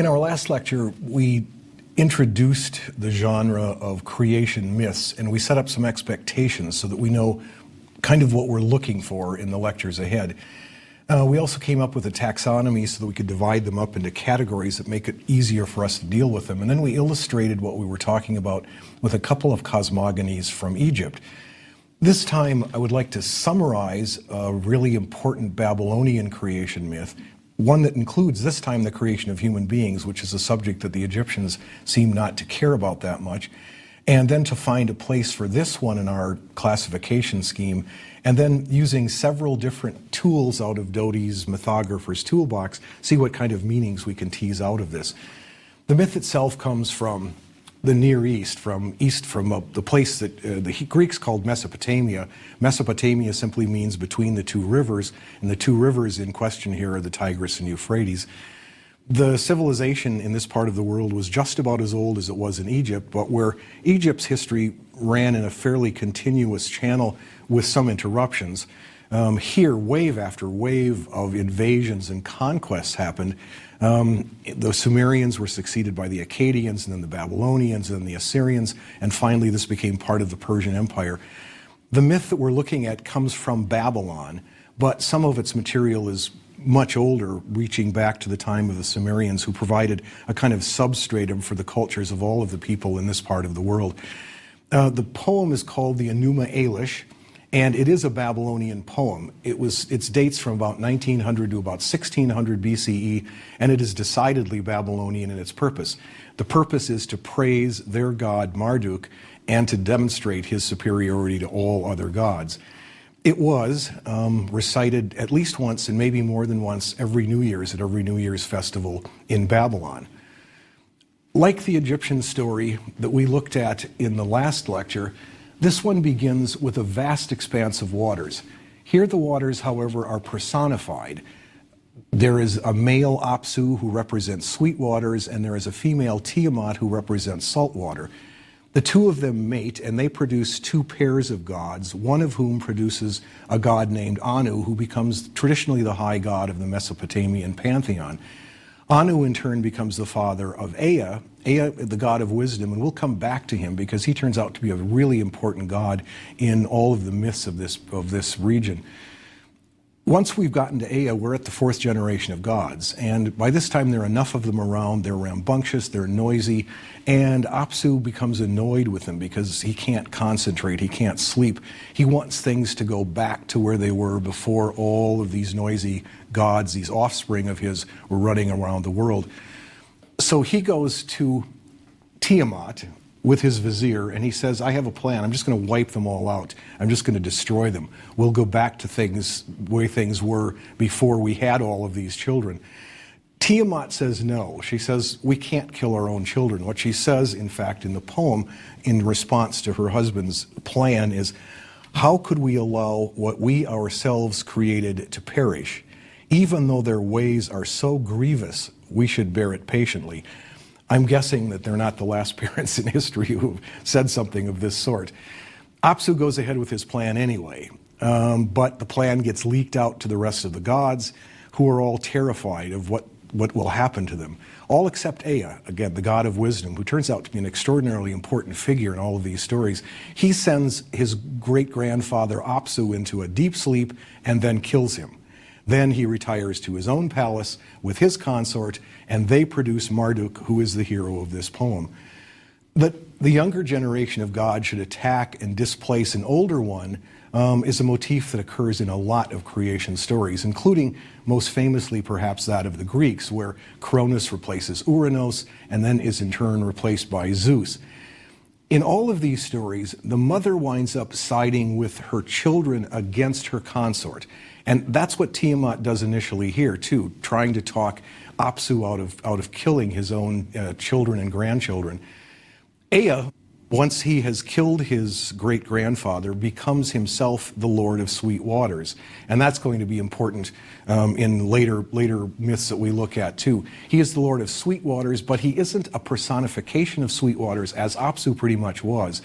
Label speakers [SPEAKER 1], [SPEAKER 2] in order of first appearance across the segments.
[SPEAKER 1] In our last lecture, we introduced the genre of creation myths, and we set up some expectations so that we know kind of what we're looking for in the lectures ahead. We also came up with a taxonomy so that we could divide them up into categories that make it easier for us to deal with them. And then we illustrated what we were talking about with a couple of cosmogonies from Egypt. This time, I would like to summarize a really important Babylonian creation myth, one that includes this time the creation of human beings, which is a subject that the Egyptians seem not to care about that much, and then to find a place for this one in our classification scheme, and then using several different tools out of Doty's Mythographer's Toolbox, see what kind of meanings we can tease out of this. The myth itself comes from the Near East, from the place that the Greeks called Mesopotamia. Mesopotamia simply means between the two rivers, and the two rivers in question here are the Tigris and Euphrates. The civilization in this part of the world was just about as old as it was in Egypt, but where Egypt's history ran in a fairly continuous channel with some interruptions. Here, wave after wave of invasions and conquests happened. The Sumerians were succeeded by the Akkadians, and then the Babylonians, and then the Assyrians, and finally this became part of the Persian Empire. The myth that we're looking at comes from Babylon, but some of its material is much older, reaching back to the time of the Sumerians, who provided a kind of substratum for the cultures of all of the people in this part of the world. The poem is called the Enuma Elish, and it is a Babylonian poem. It dates from about 1900 to about 1600 BCE, and it is decidedly Babylonian in its purpose. The purpose is to praise their god Marduk and to demonstrate his superiority to all other gods. It was recited at least once, and maybe more than once, every New Year's at every New Year's festival in Babylon. Like the Egyptian story that we looked at in the last lecture, this one begins with a vast expanse of waters. Here the waters, however, are personified. There is a male Apsu who represents sweet waters, and there is a female Tiamat who represents salt water. The two of them mate, and they produce two pairs of gods, one of whom produces a god named Anu, who becomes traditionally the high god of the Mesopotamian pantheon. Anu, in turn, becomes the father of Ea, the god of wisdom, and we'll come back to him because he turns out to be a really important god in all of the myths of this region. Once we've gotten to Ea, we're at the fourth generation of gods, and by this time there are enough of them around, they're rambunctious, they're noisy, and Apsu becomes annoyed with them because he can't concentrate, he can't sleep. He wants things to go back to where they were before all of these noisy gods, these offspring of his, were running around the world. So he goes to Tiamat with his vizier, and he says, I have a plan. I'm just going to wipe them all out. I'm just going to destroy them. We'll go back to things the way things were before we had all of these children. Tiamat says no. She says, we can't kill our own children. What she says, in fact, in the poem, in response to her husband's plan, is, how could we allow what we ourselves created to perish? Even though their ways are so grievous, we should bear it patiently. I'm guessing that they're not the last parents in history who have said something of this sort. Apsu goes ahead with his plan anyway, but the plan gets leaked out to the rest of the gods, who are all terrified of what will happen to them. All except Ea, again, the god of wisdom, who turns out to be an extraordinarily important figure in all of these stories. He sends his great-grandfather Apsu into a deep sleep and then kills him. Then he retires to his own palace with his consort, and they produce Marduk, who is the hero of this poem. That the younger generation of gods should attack and displace an older one is a motif that occurs in a lot of creation stories, including most famously perhaps that of the Greeks, where Cronus replaces Uranos and then is in turn replaced by Zeus. In all of these stories, the mother winds up siding with her children against her consort. And that's what Tiamat does initially here, too, trying to talk Apsu out of killing his own children and grandchildren. Ea, once he has killed his great-grandfather, becomes himself the Lord of Sweet Waters. And that's going to be important in later myths that we look at, too. He is the Lord of Sweet Waters, but he isn't a personification of sweet waters, as Apsu pretty much was.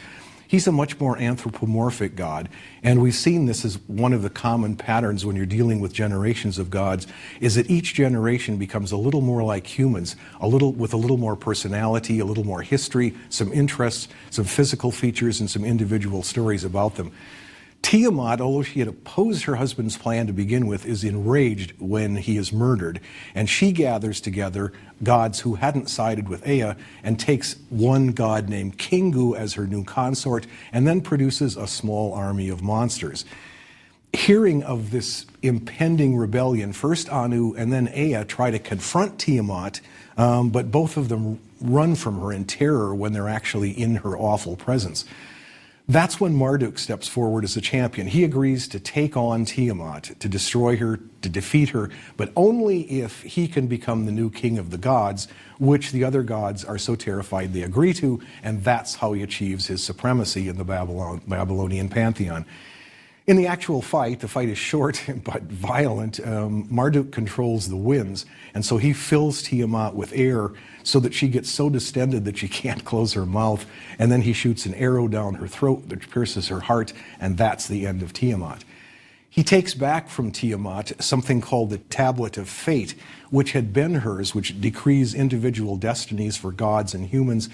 [SPEAKER 1] He's a much more anthropomorphic God, and we've seen this as one of the common patterns when you're dealing with generations of gods, is that each generation becomes a little more like humans, with a little more personality, a little more history, some interests, some physical features, and some individual stories about them. Tiamat, although she had opposed her husband's plan to begin with, is enraged when he is murdered, and she gathers together gods who hadn't sided with Ea and takes one god named Kingu as her new consort, and then produces a small army of monsters. Hearing of this impending rebellion, first Anu and then Ea try to confront Tiamat, but both of them run from her in terror when they're actually in her awful presence. That's when Marduk steps forward as a champion. He agrees to take on Tiamat, to destroy her, to defeat her, but only if he can become the new king of the gods, which the other gods are so terrified they agree to, and that's how he achieves his supremacy in the Babylonian pantheon. In the actual fight, the fight is short but violent. Marduk controls the winds, and so he fills Tiamat with air so that she gets so distended that she can't close her mouth, and then he shoots an arrow down her throat that pierces her heart, and that's the end of Tiamat. He takes back from Tiamat something called the Tablet of Fate, which had been hers, which decrees individual destinies for gods and humans,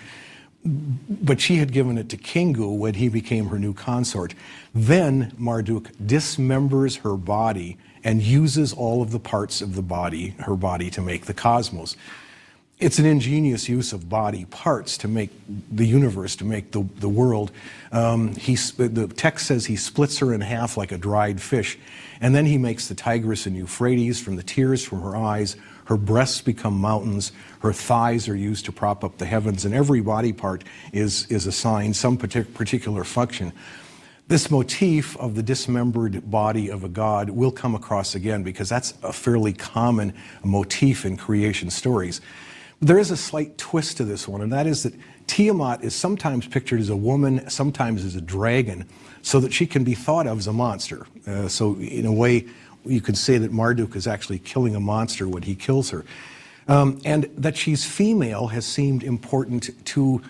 [SPEAKER 1] but she had given it to Kingu when he became her new consort. Then Marduk dismembers her body and uses all of the parts of the body, her body, to make the cosmos. It's an ingenious use of body parts to make the universe, to make the world. The text says he splits her in half like a dried fish, and then he makes the Tigris and Euphrates from the tears from her eyes. Her breasts become mountains, her thighs are used to prop up the heavens, and every body part is assigned some particular function. This motif of the dismembered body of a god will come across again, because that's a fairly common motif in creation stories. There is a slight twist to this one, and that is that Tiamat is sometimes pictured as a woman, sometimes as a dragon, so that she can be thought of as a monster. So in a way, you could say that Marduk is actually killing a monster when he kills her. And that she's female has seemed important to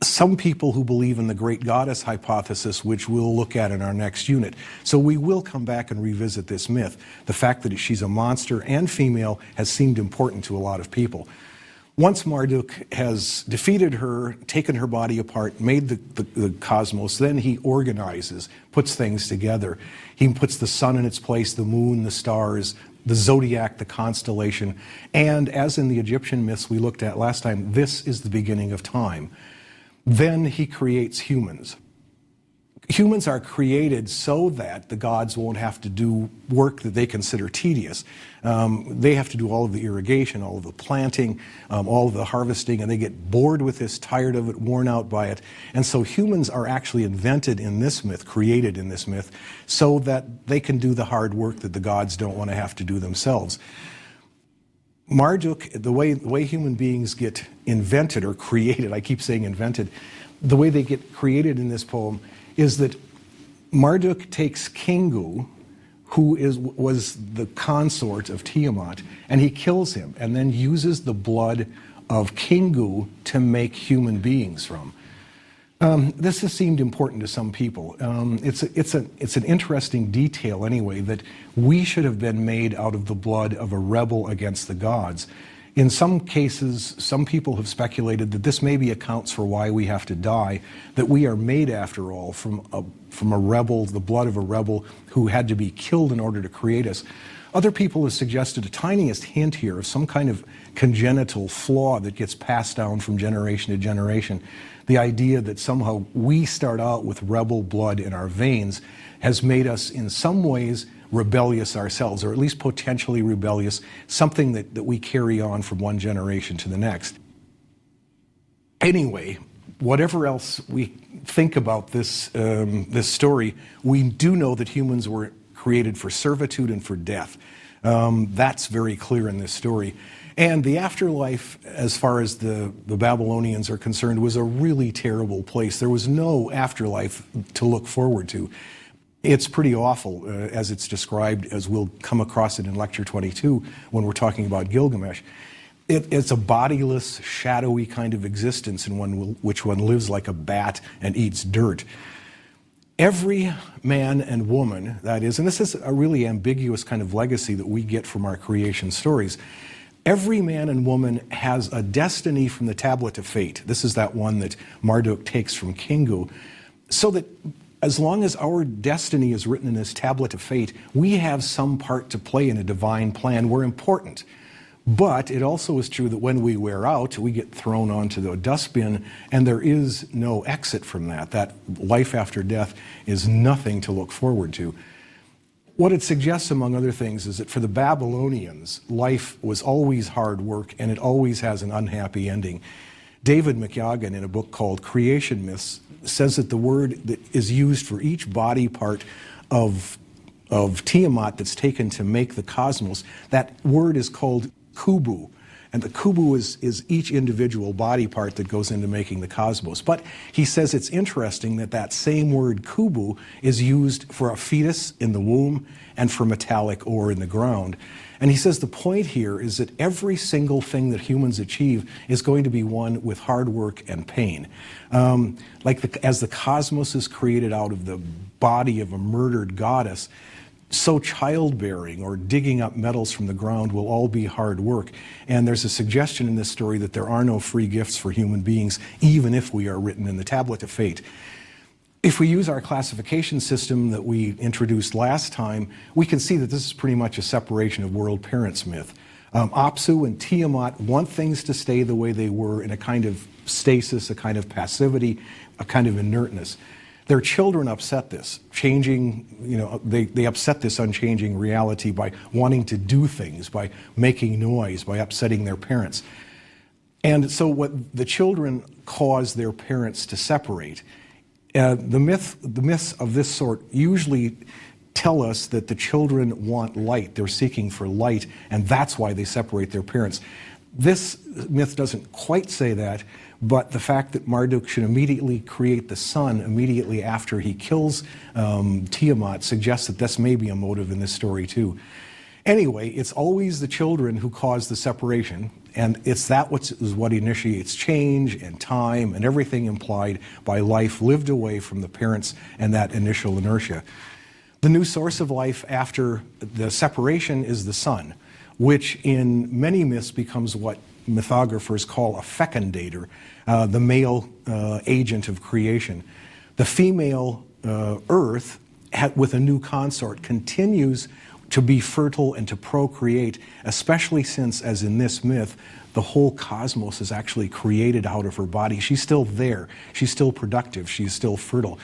[SPEAKER 1] some people who believe in the great goddess hypothesis, which we'll look at in our next unit. So we will come back and revisit this myth. The fact that she's a monster and female has seemed important to a lot of people. Once Marduk has defeated her, taken her body apart, made the cosmos, then he organizes, puts things together. He puts the sun in its place, the moon, the stars, the zodiac, the constellation, and as in the Egyptian myths we looked at last time, this is the beginning of time. Then he creates humans. Humans are created so that the gods won't have to do work that they consider tedious. They have to do all of the irrigation, all of the planting, all of the harvesting, and they get bored with this, tired of it, worn out by it. And so humans are actually invented in this myth, created in this myth, so that they can do the hard work that the gods don't want to have to do themselves. Marduk, the way human beings get invented or created, I keep saying invented, the way they get created in this poem is that Marduk takes Kingu, who was the consort of Tiamat, and he kills him, and then uses the blood of Kingu to make human beings from. This has seemed important to some people. It's an interesting detail anyway, that we should have been made out of the blood of a rebel against the gods. In some cases, some people have speculated that this maybe accounts for why we have to die, that we are made, after all, from a rebel, the blood of a rebel who had to be killed in order to create us. Other people have suggested a tiniest hint here of some kind of congenital flaw that gets passed down from generation to generation. The idea that somehow we start out with rebel blood in our veins has made us in some ways rebellious ourselves, or at least potentially rebellious, something that we carry on from one generation to the next. Anyway, whatever else we think about this story, we do know that humans were created for servitude and for death. That's very clear in this story. And the afterlife, as far as the Babylonians are concerned, was a really terrible place. There was no afterlife to look forward to. It's pretty awful, as it's described, as we'll come across it in Lecture 22 when we're talking about Gilgamesh. It's a bodiless, shadowy kind of existence in which one lives like a bat and eats dirt. Every man and woman, that is, and this is a really ambiguous kind of legacy that we get from our creation stories, every man and woman has a destiny from the Tablet of Fate. This is that one that Marduk takes from Kingu. So that as long as our destiny is written in this Tablet of Fate, we have some part to play in a divine plan. We're important. But it also is true that when we wear out, we get thrown onto the dustbin, and there is no exit from that. That life after death is nothing to look forward to. What it suggests, among other things, is that for the Babylonians, life was always hard work, and it always has an unhappy ending. David McYagan, in a book called Creation Myths, says that the word that is used for each body part of Tiamat that's taken to make the cosmos, that word is called kubu. And the kubu is each individual body part that goes into making the cosmos. But he says it's interesting that that same word kubu is used for a fetus in the womb and for metallic ore in the ground. And he says the point here is that every single thing that humans achieve is going to be won with hard work and pain. As the cosmos is created out of the body of a murdered goddess, so childbearing or digging up metals from the ground will all be hard work. And there's a suggestion in this story that there are no free gifts for human beings, even if we are written in the Tablet of Fate. If we use our classification system that we introduced last time, we can see that this is pretty much a separation of world parents myth. Apsu and Tiamat want things to stay the way they were in a kind of stasis, a kind of passivity, a kind of inertness. Their children upset this, they upset this unchanging reality by wanting to do things, by making noise, by upsetting their parents. And so what the children cause their parents to separate. The myths of this sort usually tell us that the children want light, they're seeking for light, and that's why they separate their parents. This myth doesn't quite say that, but the fact that Marduk should immediately create the sun immediately after he kills Tiamat suggests that this may be a motive in this story too. Anyway, it's always the children who cause the separation, and it's that is what initiates change and time and everything implied by life lived away from the parents and that initial inertia. The new source of life after the separation is the sun, which in many myths becomes what mythographers call a fecundator, the male agent of creation. The female Earth, with a new consort, continues to be fertile and to procreate, especially since, as in this myth, the whole cosmos is actually created out of her body. She's still there. She's still productive. She's still fertile.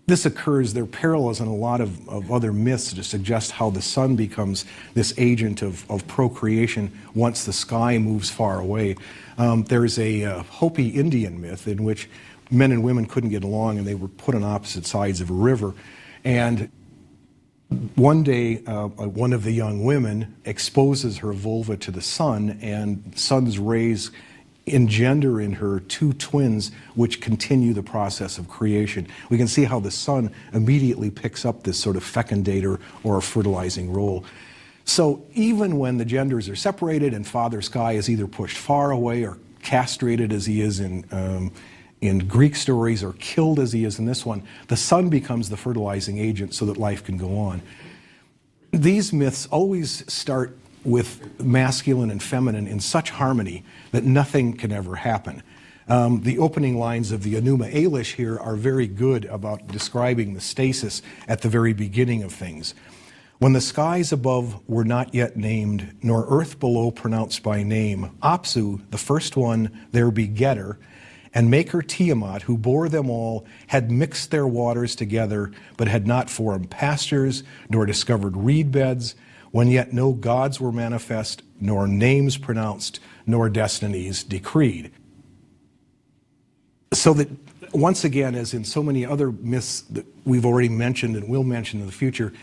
[SPEAKER 1] This occurs, there are parallels in a lot of other myths to suggest how the sun becomes this agent of procreation once the sky moves far away. There's a Hopi Indian myth in which men and women couldn't get along and they were put on opposite sides of a river. And one day, one of the young women exposes her vulva to the sun, and the sun's rays engender in her two twins which continue the process of creation. We can see how the sun immediately picks up this sort of fecundator or fertilizing role. So even when the genders are separated and Father Sky is either pushed far away or castrated as he is in Greek stories or killed as he is in this one, the sun becomes the fertilizing agent so that life can go on. These myths always start with masculine and feminine in such harmony that nothing can ever happen. The opening lines of the Enuma Elish here are very good about describing the stasis at the very beginning of things. When the skies above were not yet named, nor earth below pronounced by name, Apsu, the first one, their begetter, and maker Tiamat, who bore them all, had mixed their waters together, but had not formed pastures, nor discovered reed beds, when yet no gods were manifest, nor names pronounced, nor destinies decreed. So that, once again, as in so many other myths that we've already mentioned and will mention in the future,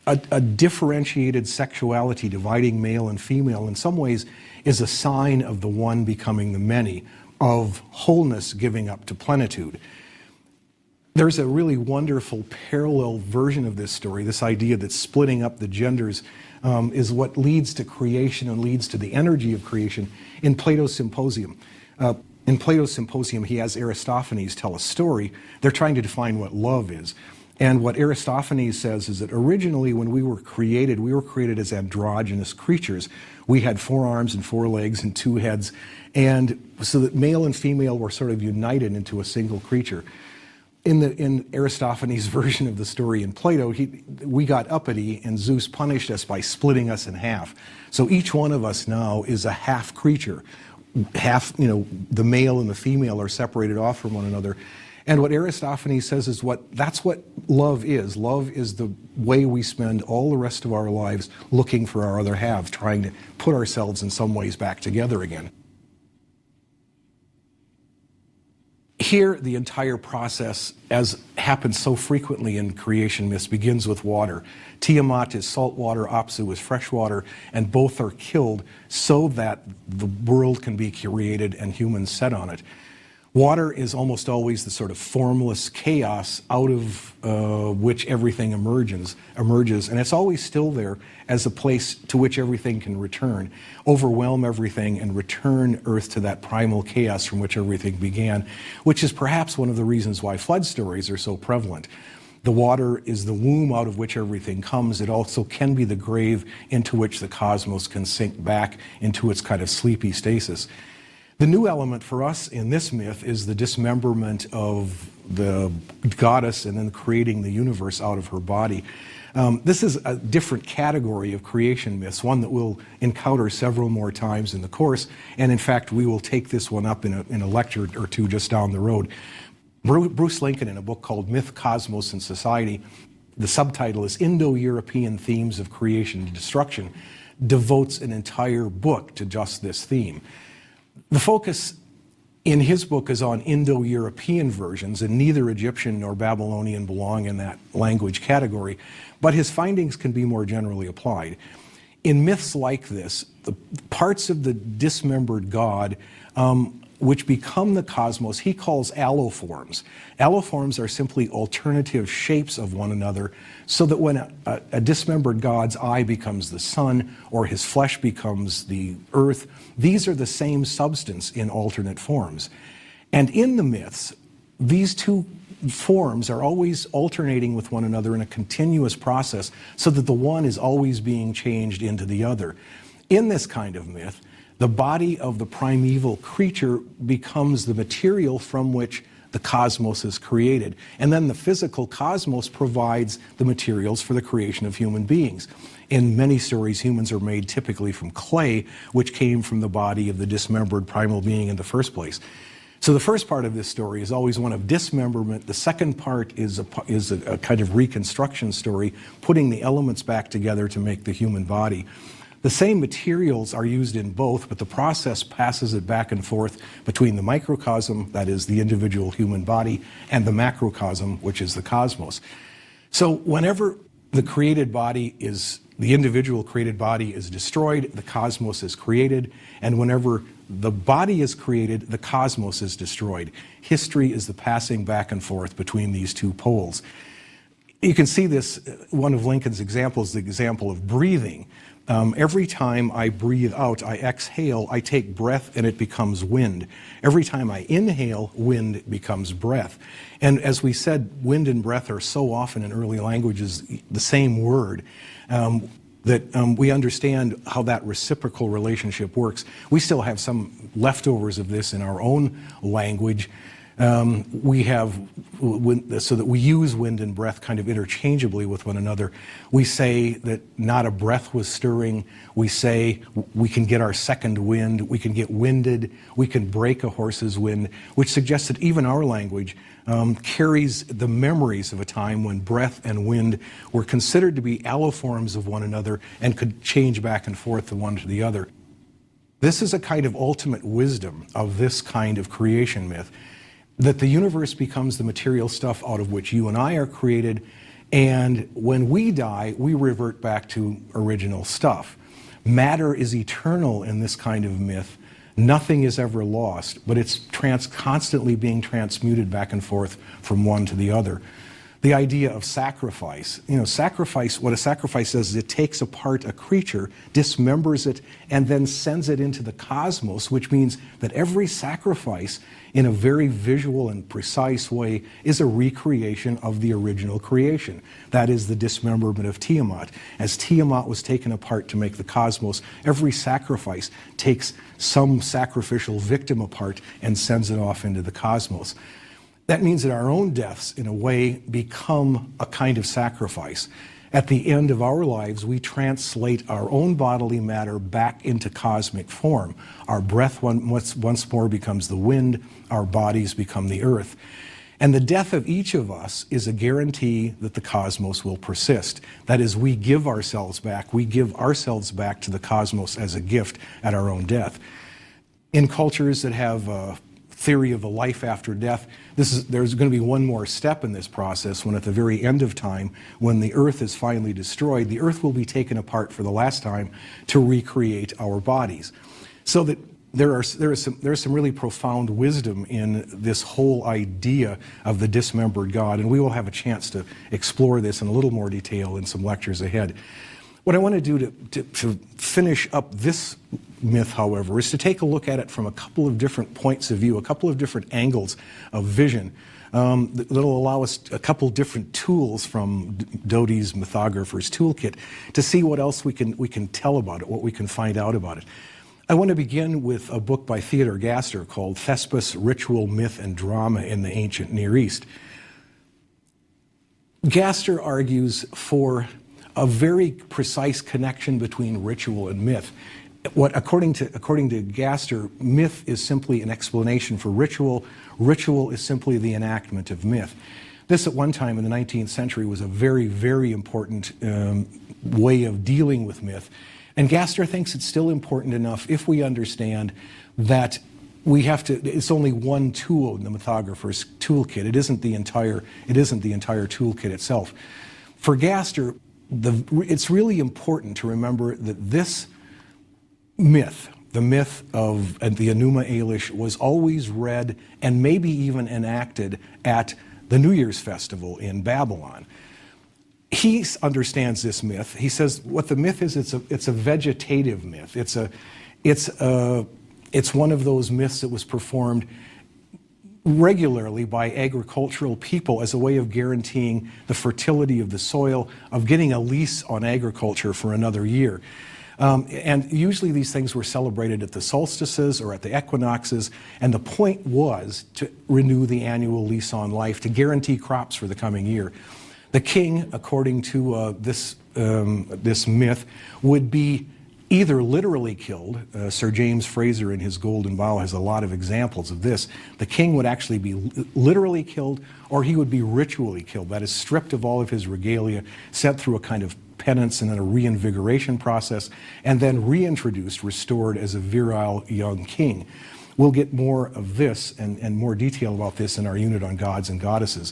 [SPEAKER 1] a differentiated sexuality dividing male and female in some ways is a sign of the one becoming the many, of wholeness giving up to plenitude. There's a really wonderful parallel version of this story, this idea that splitting up the genders is what leads to creation and leads to the energy of creation in Plato's Symposium. He has Aristophanes tell a story. They're trying to define what love is. And what Aristophanes says is that originally when we were created as androgynous creatures. We had 4 arms and 4 legs and 2 heads, and so that male and female were sort of united into a single creature. In Aristophanes' version of the story in Plato, we got uppity and Zeus punished us by splitting us in half. So each one of us now is a half creature. Half, the male and the female are separated off from one another. And what Aristophanes says is that's what love is. Love is the way we spend all the rest of our lives looking for our other half, trying to put ourselves in some ways back together again. Here, the entire process, as happens so frequently in creation myths, begins with water. Tiamat is salt water, Apsu is fresh water, and both are killed so that the world can be created and humans set on it. Water is almost always the sort of formless chaos out of which everything emerges, and it's always still there as a place to which everything can return, overwhelm everything, and return Earth to that primal chaos from which everything began, which is perhaps one of the reasons why flood stories are so prevalent. The water is the womb out of which everything comes. It also can be the grave into which the cosmos can sink back into its kind of sleepy stasis. The new element for us in this myth is the dismemberment of the goddess and then creating the universe out of her body. This is a different category of creation myths, one that we'll encounter several more times in the course, and in fact we will take this one up in a lecture or two just down the road. Bruce Lincoln, in a book called Myth, Cosmos, and Society, the subtitle is Indo-European Themes of Creation and Destruction, devotes an entire book to just this theme. The focus in his book is on Indo-European versions, and neither Egyptian nor Babylonian belong in that language category, but his findings can be more generally applied. In myths like this, the parts of the dismembered god which become the cosmos, he calls alloforms. Alloforms are simply alternative shapes of one another, so that when a dismembered god's eye becomes the sun, or his flesh becomes the earth, these are the same substance in alternate forms. And in the myths, these two forms are always alternating with one another in a continuous process, so that the one is always being changed into the other. In this kind of myth, the body of the primeval creature becomes the material from which the cosmos is created. And then the physical cosmos provides the materials for the creation of human beings. In many stories, humans are made typically from clay, which came from the body of the dismembered primal being in the first place. So the first part of this story is always one of dismemberment. The second part is a kind of reconstruction story, putting the elements back together to make the human body. The same materials are used in both, but the process passes it back and forth between the microcosm, that is the individual human body, and the macrocosm, which is the cosmos. So whenever the individual created body is destroyed, the cosmos is created, and whenever the body is created, the cosmos is destroyed. History is the passing back and forth between these two poles. You can see this, one of Lincoln's examples, the example of breathing. Every time I breathe out, I exhale, I take breath and it becomes wind. Every time I inhale, wind becomes breath. And as we said, wind and breath are so often in early languages the same word that we understand how that reciprocal relationship works. We still have some leftovers of this in our own language. We have, so that we use wind and breath kind of interchangeably with one another. We say that not a breath was stirring. We say we can get our second wind, we can get winded, we can break a horse's wind, which suggests that even our language carries the memories of a time when breath and wind were considered to be alloforms of one another and could change back and forth the one to the other. This is a kind of ultimate wisdom of this kind of creation myth, that the universe becomes the material stuff out of which you and I are created, and when we die, we revert back to original stuff. Matter is eternal in this kind of myth. Nothing is ever lost, but it's constantly being transmuted back and forth from one to the other. The idea of sacrifice. Sacrifice, what a sacrifice does is it takes apart a creature, dismembers it, and then sends it into the cosmos, which means that every sacrifice, in a very visual and precise way, is a recreation of the original creation. That is the dismemberment of Tiamat. As Tiamat was taken apart to make the cosmos, every sacrifice takes some sacrificial victim apart and sends it off into the cosmos. That means that our own deaths, in a way, become a kind of sacrifice. At the end of our lives, we translate our own bodily matter back into cosmic form. Our breath once more becomes the wind, our bodies become the earth. And the death of each of us is a guarantee that the cosmos will persist. That is, we give ourselves back to the cosmos as a gift at our own death. In cultures that have a theory of a life after death, there's going to be one more step in this process when at the very end of time, when the earth is finally destroyed, the earth will be taken apart for the last time to recreate our bodies. So that there is some really profound wisdom in this whole idea of the dismembered God, and we will have a chance to explore this in a little more detail in some lectures ahead. What I want to do to finish up this myth, however, is to take a look at it from a couple of different points of view, a couple of different angles of vision that'll allow us a couple different tools from Doty's Mythographer's Toolkit to see what else we can tell about it, what we can find out about it. I want to begin with a book by Theodor Gaster called Thespis, Ritual, Myth, and Drama in the Ancient Near East. Gaster argues for a very precise connection between ritual and myth. According to Gaster, myth is simply an explanation for ritual. Ritual is simply the enactment of myth. This at one time in the 19th century was a very, very important way of dealing with myth. And Gaster thinks it's still important enough if we understand that it's only one tool in the mythographer's toolkit. It isn't the entire toolkit itself. For Gaster, it's really important to remember that this myth, the myth of the Enuma Elish, was always read and maybe even enacted at the New Year's festival in Babylon. He understands this myth. He says what the myth is, it's a vegetative myth. It's one of those myths that was performed regularly by agricultural people as a way of guaranteeing the fertility of the soil, of getting a lease on agriculture for another year. And usually these things were celebrated at the solstices or at the equinoxes, and the point was to renew the annual lease on life, to guarantee crops for the coming year. The king, according to this myth, would be either literally killed. Sir James Fraser in his Golden Bough has a lot of examples of this. The king would actually be literally killed, or he would be ritually killed. That is, stripped of all of his regalia, sent through a kind of penance and then a reinvigoration process, and then reintroduced, restored as a virile young king. We'll get more of this and more detail about this in our unit on gods and goddesses.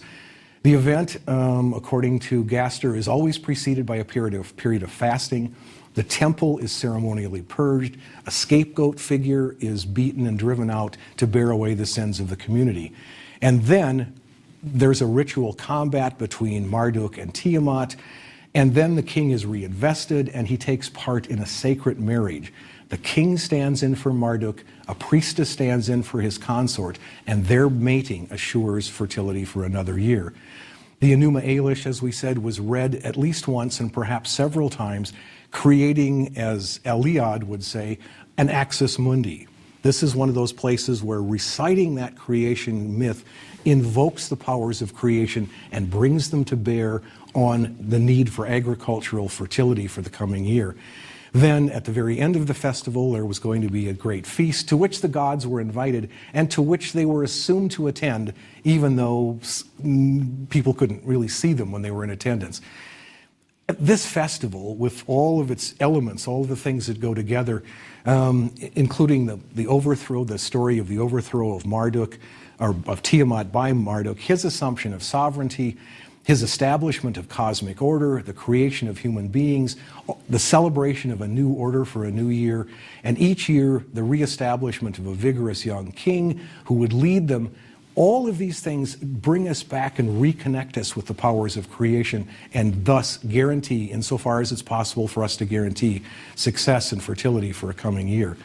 [SPEAKER 1] The event, according to Gaster, is always preceded by a period of fasting. The temple is ceremonially purged. A scapegoat figure is beaten and driven out to bear away the sins of the community. And then there's a ritual combat between Marduk and Tiamat, and then the king is reinvested and he takes part in a sacred marriage. The king stands in for Marduk, a priestess stands in for his consort, and their mating assures fertility for another year. The Enuma Elish, as we said, was read at least once and perhaps several times, creating, as Eliade would say, an axis mundi. This is one of those places where reciting that creation myth invokes the powers of creation and brings them to bear on the need for agricultural fertility for the coming year. Then, at the very end of the festival, there was going to be a great feast to which the gods were invited and to which they were assumed to attend, even though people couldn't really see them when they were in attendance. This festival, with all of its elements, all of the things that go together, including the overthrow, the story of the overthrow of Marduk, or of Tiamat by Marduk, his assumption of sovereignty, his establishment of cosmic order, the creation of human beings, the celebration of a new order for a new year, and each year the reestablishment of a vigorous young king who would lead them All of these things bring us back and reconnect us with the powers of creation, and thus guarantee, insofar as it's possible for us to guarantee, success and fertility for a coming year.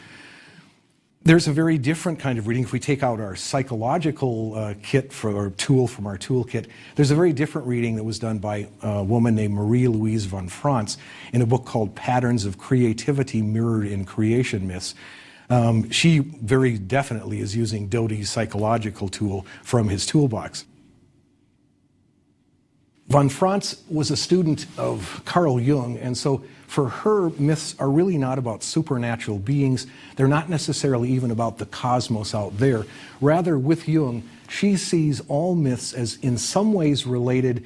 [SPEAKER 1] There's a very different kind of reading. If we take out our psychological kit or tool from our toolkit, there's a very different reading that was done by a woman named Marie-Louise von Franz in a book called Patterns of Creativity Mirrored in Creation Myths. She very definitely is using Doty's psychological tool from his toolbox. Von Franz was a student of Carl Jung, and so for her, myths are really not about supernatural beings. They're not necessarily even about the cosmos out there. Rather, with Jung, she sees all myths as in some ways related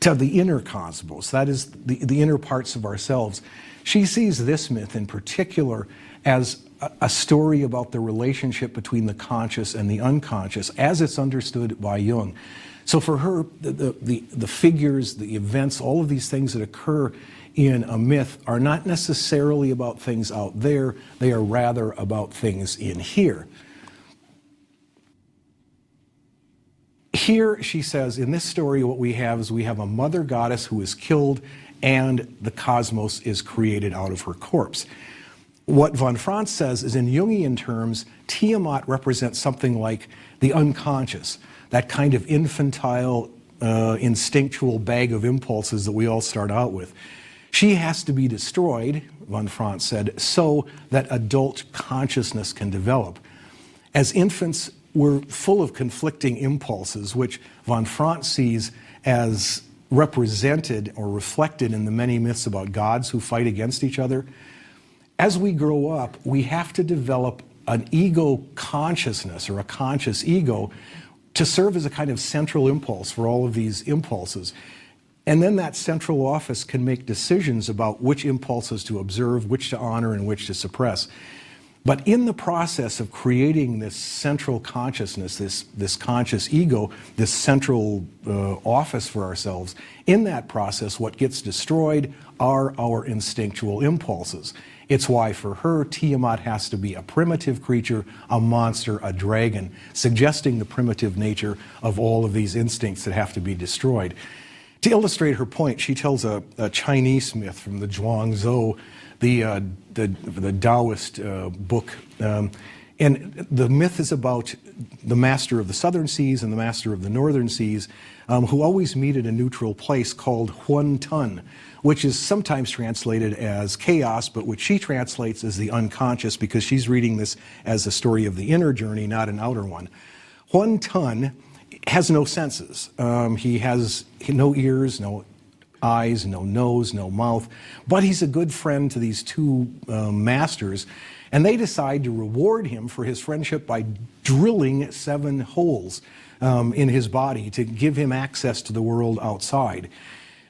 [SPEAKER 1] to the inner cosmos, that is, the inner parts of ourselves. She sees this myth in particular as a story about the relationship between the conscious and the unconscious as it's understood by Jung. So for her, the figures, the events, all of these things that occur in a myth are not necessarily about things out there, they are rather about things in here. Here, she says, in this story what we have is we have a mother goddess who is killed and the cosmos is created out of her corpse. What von Franz says is, in Jungian terms, Tiamat represents something like the unconscious, that kind of infantile, instinctual bag of impulses that we all start out with. She has to be destroyed, von Franz said, so that adult consciousness can develop. As infants, we're full of conflicting impulses, which von Franz sees as represented or reflected in the many myths about gods who fight against each other. As we grow up, we have to develop an ego consciousness or a conscious ego to serve as a kind of central impulse for all of these impulses. And then that central office can make decisions about which impulses to observe, which to honor, and which to suppress. But in the process of creating this central consciousness, this conscious ego, this central office for ourselves, in that process, what gets destroyed are our instinctual impulses. It's why for her, Tiamat has to be a primitive creature, a monster, a dragon, suggesting the primitive nature of all of these instincts that have to be destroyed. To illustrate her point, she tells a Chinese myth from the Zhuangzi, the Taoist book. And the myth is about the master of the southern seas and the master of the northern seas, who always meet at a neutral place called Huan Tun, which is sometimes translated as chaos, but which she translates as the unconscious, because she's reading this as a story of the inner journey, not an outer one. Huan Tun has no senses. He has no ears, no eyes, no nose, no mouth, but he's a good friend to these two masters, and they decide to reward him for his friendship by drilling 7 holes in his body to give him access to the world outside.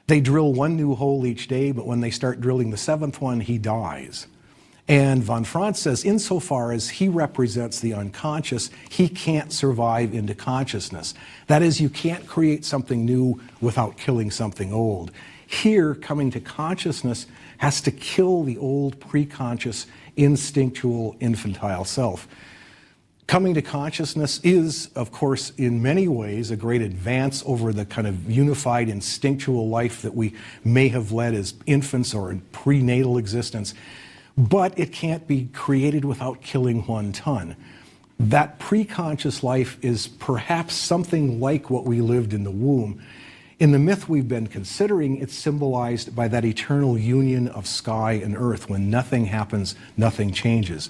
[SPEAKER 1] They drill 1 new hole each day, but when they start drilling the 7th one, he dies. And von Franz says, insofar as he represents the unconscious, he can't survive into consciousness. That is, you can't create something new without killing something old. Here, coming to consciousness has to kill the old preconscious, instinctual, infantile self. Coming to consciousness is, of course, in many ways a great advance over the kind of unified instinctual life that we may have led as infants or in prenatal existence. But it can't be created without killing Huan Tun. That preconscious life is perhaps something like what we lived in the womb. In the myth we've been considering, it's symbolized by that eternal union of sky and earth. When nothing happens, nothing changes.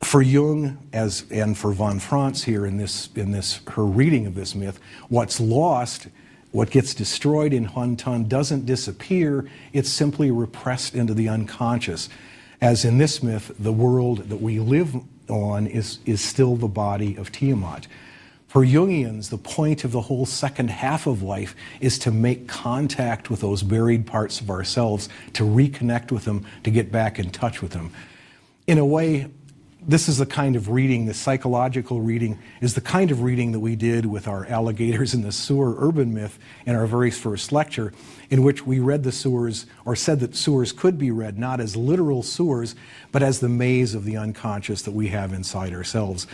[SPEAKER 1] For Jung, and for von Franz here in her reading of this myth, what's lost, what gets destroyed in Huan Tun doesn't disappear, it's simply repressed into the unconscious. As in this myth, the world that we live on is still the body of Tiamat. For Jungians, the point of the whole second half of life is to make contact with those buried parts of ourselves, to reconnect with them, to get back in touch with them. In a way, this is the kind of reading, the psychological reading, is the kind of reading that we did with our alligators in the sewer urban myth in our very first lecture, in which we read the sewers, or said that sewers could be read not as literal sewers, but as the maze of the unconscious that we have inside ourselves.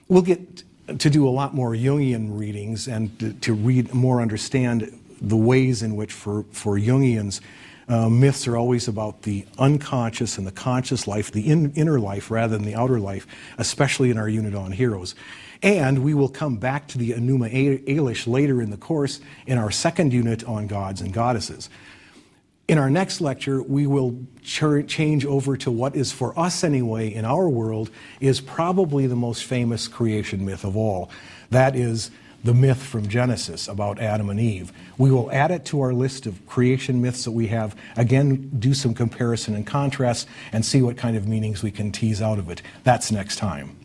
[SPEAKER 1] We'll get to do a lot more Jungian readings and to read more, understand the ways in which for Jungians, myths are always about the unconscious and the conscious life, the inner life rather than the outer life, especially in our unit on heroes. And we will come back to the Enuma Elish later in the course in our second unit on gods and goddesses. In our next lecture, we will change over to what is, for us anyway, in our world, is probably the most famous creation myth of all. That is the myth from Genesis about Adam and Eve. We will add it to our list of creation myths that we have, again, do some comparison and contrast, and see what kind of meanings we can tease out of it. That's next time.